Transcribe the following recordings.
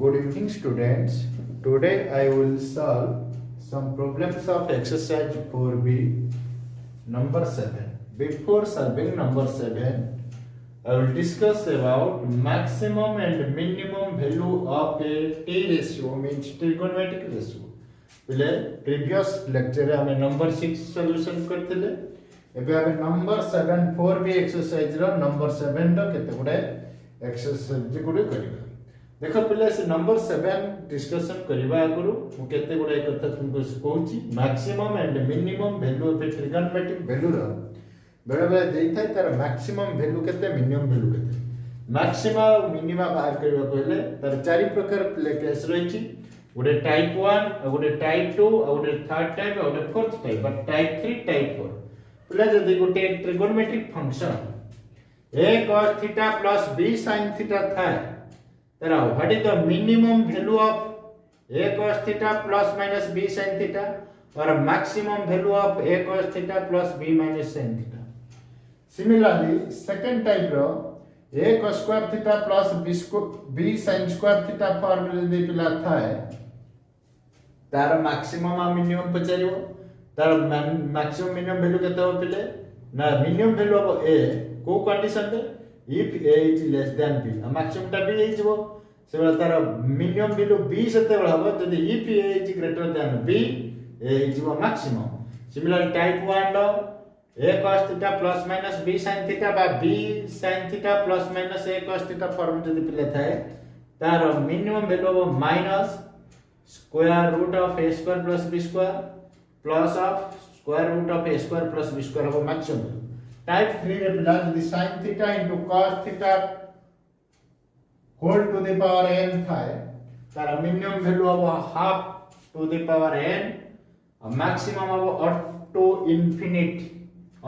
Good evening, students. Today I will solve some problems of exercise 4B, number 7. Before solving number 7, I will discuss about maximum and minimum value of a T ratio, means trigonometric ratio. पहले previous lecture में number 6 solution करते ଏବେ ଆମେ number 7 4B exercise ର number 7 ର କେତେ गुडे exercise गुडे କରିବା देख पिले से नंबर 7 डिस्कशन करबा आगुरु मु केते गुडे कथा तुमको कहूची maximum and minimum value of trigonometric value रो बेले बेले देई थाय तार मैक्सिमम वैल्यू केते मिनिमम वैल्यू केते मैक्सिमा और मिनिमा बाहर करबा कहले तार चारि प्रकार प्ले केस रहिची गुडे टाइप 1 गुडे टाइप 2 गुडे थर्ड टाइप गुडे fourth type but type 3 type 4 पिले जदी गुटे trigonometric function a cos theta plus b sin theta थाय Then what is the minimum value of a cos theta plus minus b sin theta or a maximum value of a cos theta plus b minus sin theta? Similarly, second type ro a cos square theta plus b sin square theta formula de pila thae तार maximum और minimum पचारियो तार maximum minimum value केते हो पिले ना minimum value of a को condition they if a is less than b a maximum टा b is वो से वाला तारा minimum value b सेते वाला हो तो if a is greater than b a is वो maximum similarly type 1 low a cos theta plus minus b sin theta बा b sin theta plus minus a cos theta form जदी पिले थाए तार minimum value वो minus square root of a square plus b square plus of square root of a square plus b square वो maximum Type 3 रे पिला जदी sin theta into cos theta whole to the power n थाए तार minimum value of half to the power n और maximum of up to infinite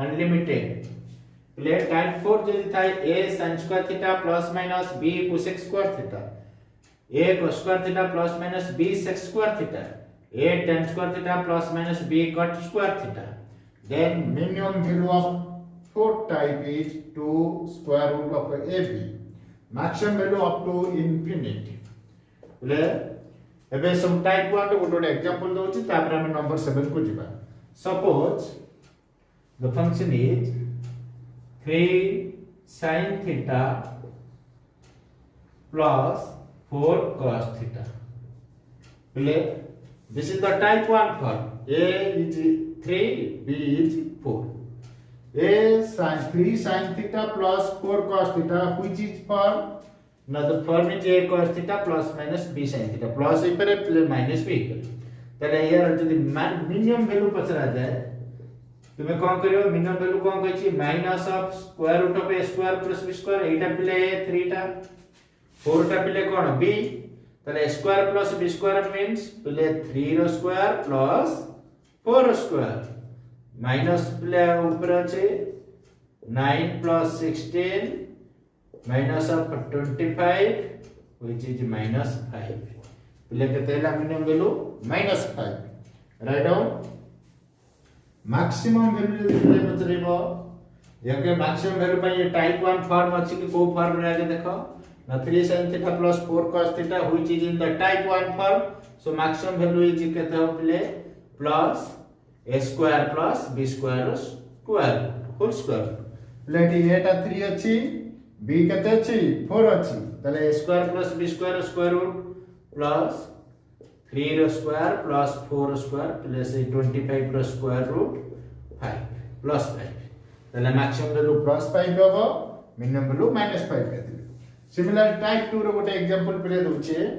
unlimited play type 4 जदी थाए a sin square theta plus minus b cosec square theta a cos square theta plus minus b sec square theta a tan square theta plus minus b cot square theta then minimum value of fourth type is 2 square root of AB. Maximum value up to infinity. ले एबे सब type 1 को गोटे example दोछि तापर हम number 7 को जिबा. Suppose the function is 3 sin theta plus 4 cos theta. ले this is the type 1 form. A is 3, B is 4. A sin 3 sin theta plus 4 cos theta which is form now the form is a cos theta plus minus b sin theta plus ipare minus b तले यार जदी minimum value पचरा जाए तुमे कोन करियो minimum value कोन कहै छी minus of square root of a square plus b square एटा पिले a 3 टा 4 टा पिले कोन b तले square plus b square means पिले 3 रो स्क्वायर प्लस 4 रो स्क्वायर माइनस प्ले ऊपर আছে 9 plus 16 minus of 25 which is minus 5 play केते ହେଲା minimum value minus 5 write down maximum value जदी पचरेबो यके मैक्सिमम वैल्यू पई ये टाइप 1 फॉर्म अछि कि को फॉर्म रे आगे देखो ना 3 sin theta plus 4 cos theta which is in the type 1 form so maximum value is केते हो play plus a square plus b square square whole square plate a टा 3 अछि b कते अछि 4 अछि तले a square plus b square square root plus 3 रो square plus 4 square plus 25 रो स्क्वायर रूट 5 plus 5 तले मैक्सिमम वैल्यू plus 5 होबो मिनिमम वैल्यू minus 5 के दिले सिमिलर टाइप 2 रो गोटे एग्जांपल प्ले दोछे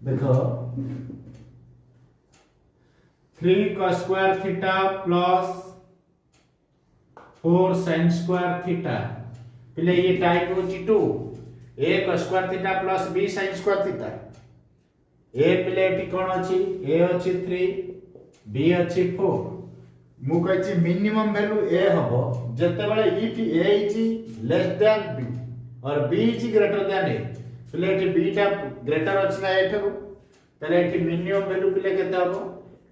देखो 3 cos square theta plus 4 sin square theta पहले ये टाइप होची 2 a cos square theta plus b sin square theta a पहले एटी कोन अछि a अछि 3 b अछि 4 मु कहछि मिनिमम वैल्यू a हबो जते बेले if a is less than b और b is greater than a पहले एटी b टा ग्रेटर अछि ना a ठरो तले एटी मिनिमम वैल्यू पहले केते हबो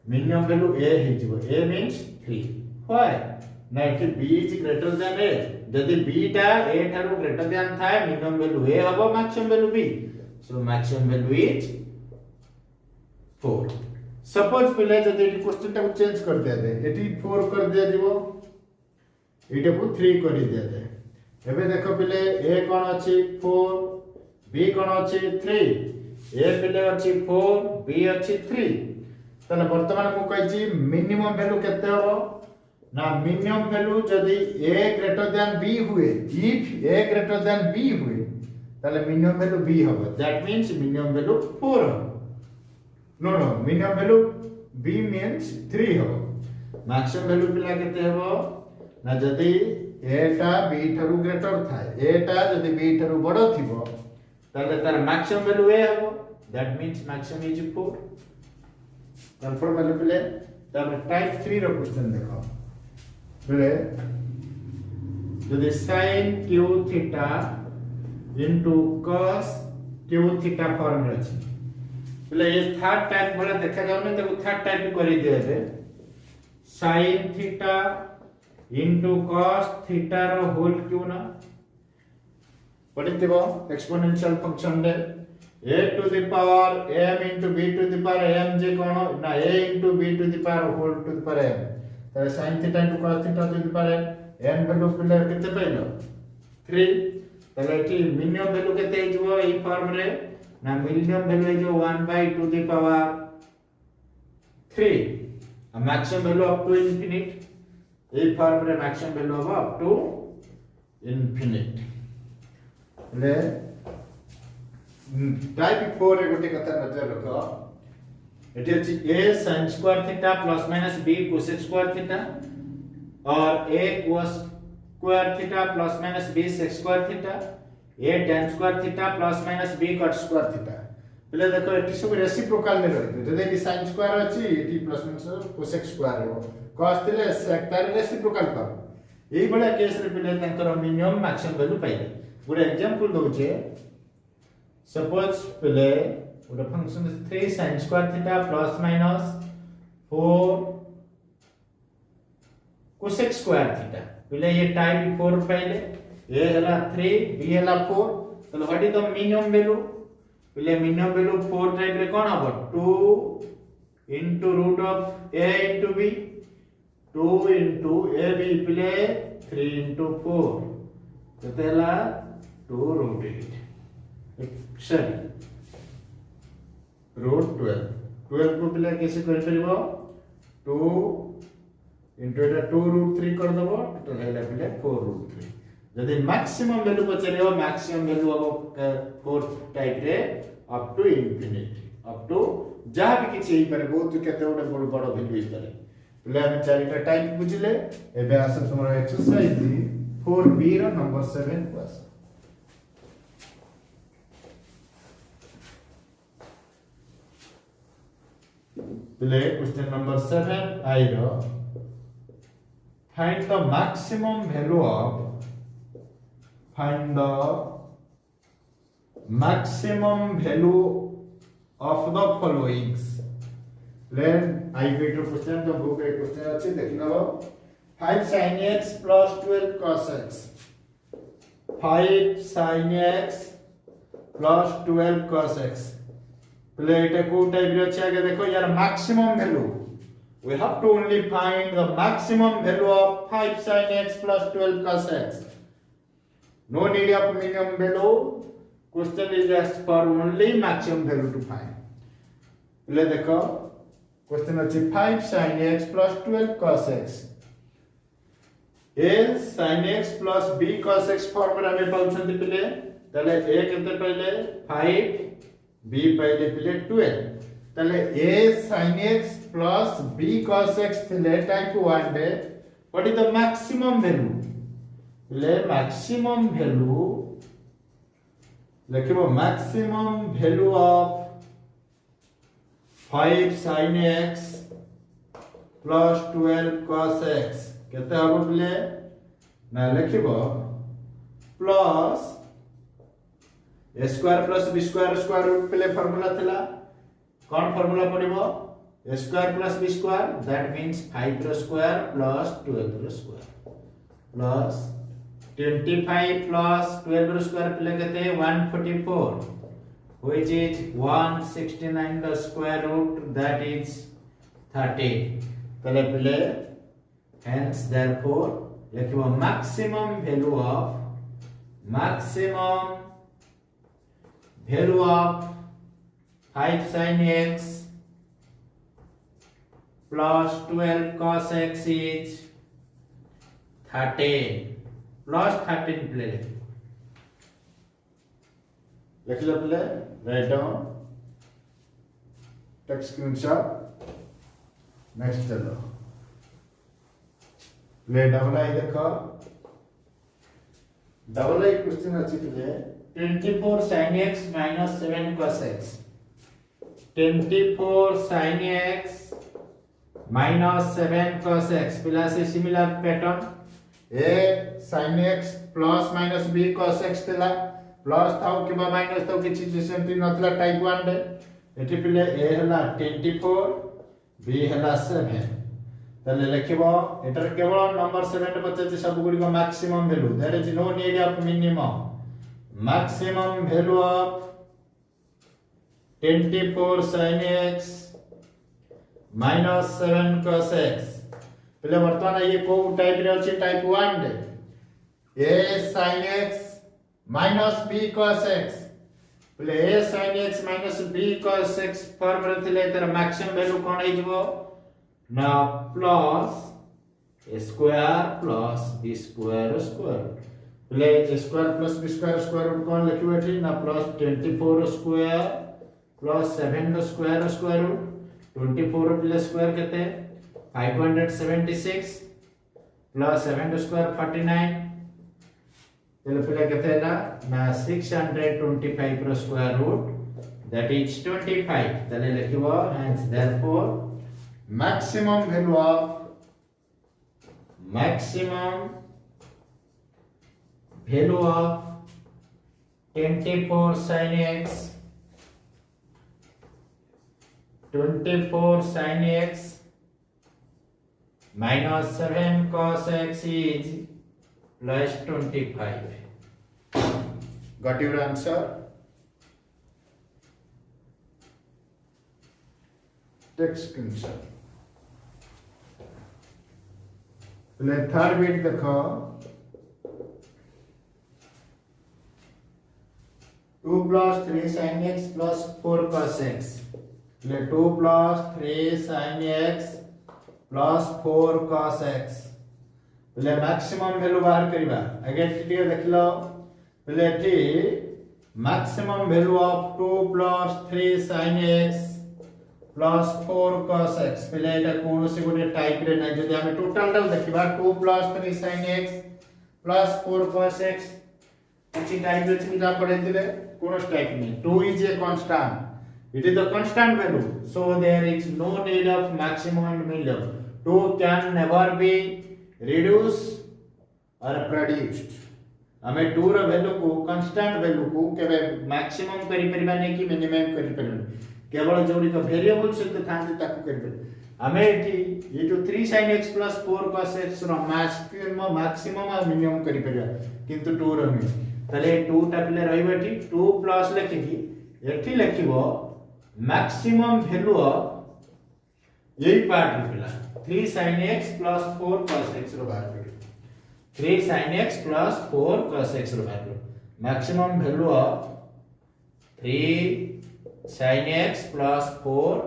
minimum value a हिजबो a means 3 why ना if b is greater than a जदी b टा a ठारो greater than थाए minimum value a हबो maximum value b So maximum value is 4. Suppose पिले जदि क्वेश्चन टा चेंज कर दिया दे एटी 4 कर दिया जीवो एटा को 3 कर दिया दे एबे देखो पिले a कोन अछि 4 b कोन अछि 3 a पिले अछि 4 b अछि 3 तने वर्तमान मु कहै छी मिनिमम वैल्यू केते हो ना मिनिमम वैल्यू जदि a ग्रेटर देन b हुए if a greater than b हुए तले मिनिमम वैल्यू b होबो दैट मींस मिनिमम वैल्यू 4 हो नो मिनिमम वैल्यू b मींस 3 हो मैक्सिमम वैल्यू पिला केते हो ना जदि a टा b ठारू ग्रेटर थाए a टा जदि b ठारू बडो थिबो तले तार मैक्सिमम वैल्यू a हो that means maximum is 4 confirm value पिले तब टाइप 3 रो क्वेश्चन देखो पिले जदि sin q theta into cos q theta form रे अछि बोले ये थर्ड टाइप वाला देखा जाओ ना तो थर्ड टाइप भी कर दिया है sin theta into cos theta रो होल क्यों ना पढ़िथिबो एक्सपोनेंशियल फंक्शन रे a to the power m into b to the power m जे कोन ना a into b to the power whole to the power m तो sin theta into cos theta to the power n value पिले केते pilo 3 तले eighty minimum value केते हिजबो ई form रे ना मिनिमम वैल्यू जो 1 by 2 the power 3 a maximum value up to infinite A form रे maximum value होबो अप टू इनफिनिट ले टाइप 4 रे गोटे कथा नजर रखो एटी अछि a sin square theta plus minus b cos square theta और a cos square theta plus minus b sec square theta a tan square theta plus minus b cot square theta पहले देखो eighty सब reciprocal में रहते जदि eighty sin square अछि eighty plus minus cosec square हो cos थिले sec तार रेसिप्रोकल कर एई बडा केस रे पहले तंकर मिनिमम मैक्सिमम वैल्यू पाइले पूरा एग्जांपल दोचे सपोज पहले पूरा function 3 sin square theta plus minus 4 cosec square theta पहले ये टाइप 4 पाइले a हला 3 b हला 4 तो what is the minimum value पहले मिनिमम वैल्यू 4 टाइप रे कोन हबो 2 into root of a into b 2 into ab पहले 3 into 4 केते हला 2 root 8 सॉरी root 12 12 को पहले कैसे कर परिबो 2 into एटा 2 root 3 कर दबो टोटल हैला पहले 4 root 3 जदि मैक्सिमम वैल्यू पचरियो मैक्सिमम वैल्यू अब फोर्थ टाइप रे up to infinity up to जहां भी किछि ही पारे बहुत केते ओडे बड़ बड़ वैल्यू ही पारे पहले हम चारिटा टाइप बुझिले एबे आस तुमरो एक्सरसाइज 4b रो नंबर 7 क्लास पहले क्वेश्चन नंबर 7 आई रो find the maximum value of the followings then I get to question the book a question अछि देखिनो 5 sin x plus 12 cos x 5 sin x plus 12 cos x पहले एटा को type रे अछि आगे देखो यार maximum value we have to only find the maximum value of 5 sin x plus 12 cos x no need of minimum value question is asked for only maximum value to find ले देखो question अछि 5 sin x plus 12 cos x a sin x plus b cos x formula में पाउछंती पले तले a केते पहिले 5 b पहिले पहिले 12 तले a sin x plus b cos x थिले टाइप 1 रे what is the maximum value ले मैक्सिमम वैल्यू लिखिबो maximum value of 5 sin x plus 12 cos x केते हबो पले ना लिखिबो plus a square plus b square square root पले फार्मूला थिला कोन फार्मूला पडिबो a square plus b square that means 5 रो square plus 12 रो square plus 25 plus 12 रो square पले केते 144 which is 169 the square root, that is 30. पहले पहले hence therefore लिखिबो maximum value of 5 sin x plus 12 cos x is 13 plus 13 प्ले लिख लो प्ले write down take screenshot next चलो प्ले डबल आई देखो डबल आई क्वेश्चन अच्छी प्ले 24 sin x minus 7 cos x 24 sin x minus 7 cos x plus a similar pattern a sin x plus minus b cos x थिला plus थाउ कि minus थाउ किछि सेमति नथला type 1 रे एठी पिले a हला 24 b हला 7 तले लिखिबो एटर केवल नंबर 7 रे बचै सब गुडी को maximum value there is no need of minimum maximum value of 24 sin x minus 7 cos x पहले वर्तमान ये को टाइप रे अछि टाइप 1 रे a sin x minus b cos x पहले a sin x minus b cos x form रे थिले तर मैक्सिमम वैल्यू कोन हे जबो ना plus a square plus b square square पहले a square plus b square square root कोन लिखिबो एठी ना plus 24 square plus 7 square square root 24 plus square केते 576 प्लस 7 स्क्वायर 49 पहले पहले केते ना 625 रो स्क्वायर रूट दैट इज 25 तले लिखिबो hence therefore maximum value of 24 sin x 24 sin x minus 7 cos x is plus 25. Got your answer? Take screenshot. पहले third bit देखो 2 plus 3 sin x plus 4 cos x पहले 2 plus 3 sin x plus 4 cos x पहले maximum value बाहर करिबा again टिके देखलो पहले एठी maximum value of 2 plus 3 sin x plus 4 cos x पहले एटा कोन से गोटे टाइप रे नै जदि हम टोटल टा देखिबा 2 plus 3 sin x plus 4 cos x किछि टाइप रे चिंता पड़ैतिले कोन टाइप नै 2 is a constant it is the constant value so there is no need of maximum and minimum 2 can never be reduced or produced हमें 2 रो value को constant value को केबे maximum करि परिबा नै कि मिनिमम करि परिबा केवल जोडी को वेरिएबल सहित थांती ताकू करि परिबा हमें एठी ये जो 3 sin x plus 4 cos x रो मैक्सिमम और मिनिमम करि परिबा किंतु 2 रो नै तले 2 टा पले रहइबा एठी 2 प्लस लिखि एठी लिखिबो मैक्सिमम वैल्यू ऑफ यही पार्ट पिला 3 sin x plus 4 cos x रो बाहर करियो 3 sin x plus 4 cos x रो बाहर करियो maximum value of 3 sin x plus 4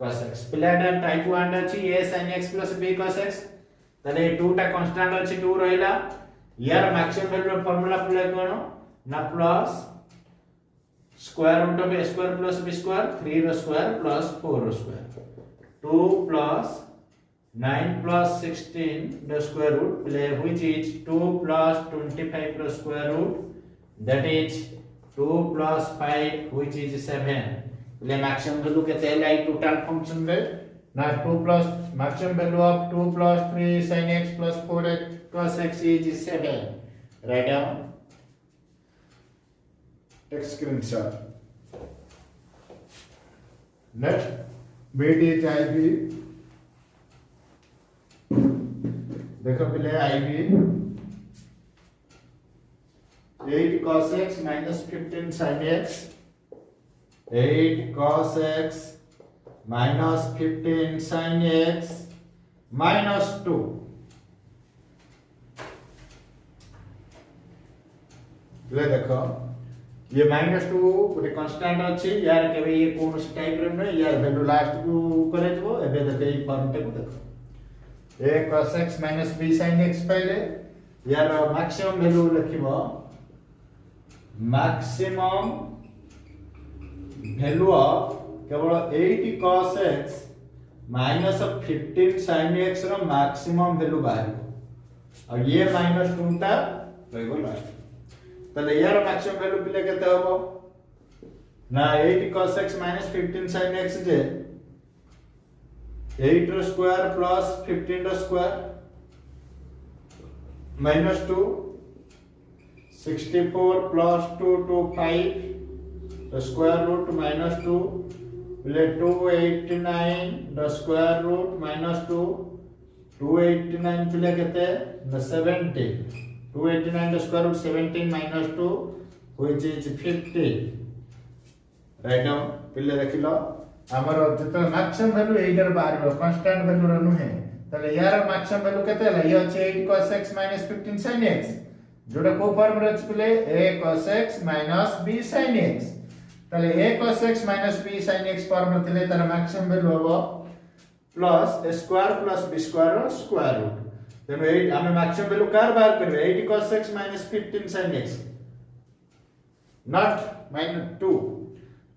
cos x पिलाटा टाइप 1 अछि a sin x plus b cos x तले 2 टा कांस्टेंट अछि 2 रहिला यार मैक्सिमम वैल्यू फार्मूला अप्लाई करो ना plus square root of a square plus b square 3 रो स्क्वायर प्लस 4 रो square 2 plus 9 plus 16 the square root play which is 2 plus 25 the square root that is 2 plus 5 which is 7 play maximum value केते लाई total function रे ना 2 plus maximum value of 2 plus 3 sin x plus 4 cos x is 7 write down take screenshot next bit is ib देखो पहले IB 8 cos x minus 15 sin x 8 cos x minus 15 sin x minus 2 ले देखो ये -2 गोटे constant अछि यार केबे ये कोन टाइप रे नै यार वैल्यू लास्ट को करे जबो एबे देखो ई फॉर्म टे को देखो a cos x minus b sin x पहले यार मैक्सिमम वैल्यू लिखिबो मैक्सिमम वैल्यू ऑफ केवल 8 cos x minus 15 sin x रो मैक्सिमम वैल्यू बाहर और ये -2 टा रहइबो लास्ट तले यार मैक्सिमम वैल्यू पिले केते हबो ना 8 cos x minus 15 sin x जे 8 रो स्क्वायर प्लस 15 रो square minus 2 64 plus 2 to 5 the square root minus 2 will 289 the square root minus 2 289 पिले केते न 17 289 the square root 17 minus 2 which is 50 right now पिले देखिलो हमर जतो मैक्सिमम वैल्यू एडर बाहर कांस्टेंट वैल्यू रनु है तले यार मैक्सिमम वैल्यू केते हला ये अछि 8 cos x minus 15 sin x जोड़ा को फॉर्म रच पिले a cos x minus b sin x तले a cos x minus b sin x form रतिले तार मैक्सिमम वैल्यू होबो plus a square plus b square square root तेनो 8 हमें मैक्सिमम वैल्यू कार बाहर करबे 8 cos x minus 15 sin x not -2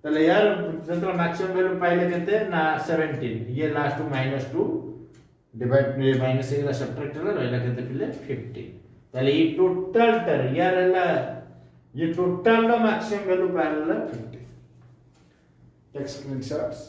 तले यार जंतरा मैक्सिमम वैल्यू पाइले केते ना 17 ये लास्ट -2 डिवाइड माइनस एला सब्ट्रैक्ट होला रहला केते पिले 50 तले ई टोटल टर यार हला ये टोटल रो मैक्सिमम वैल्यू पाइले 50 टेक्स्ट स्क्रीनशॉट्स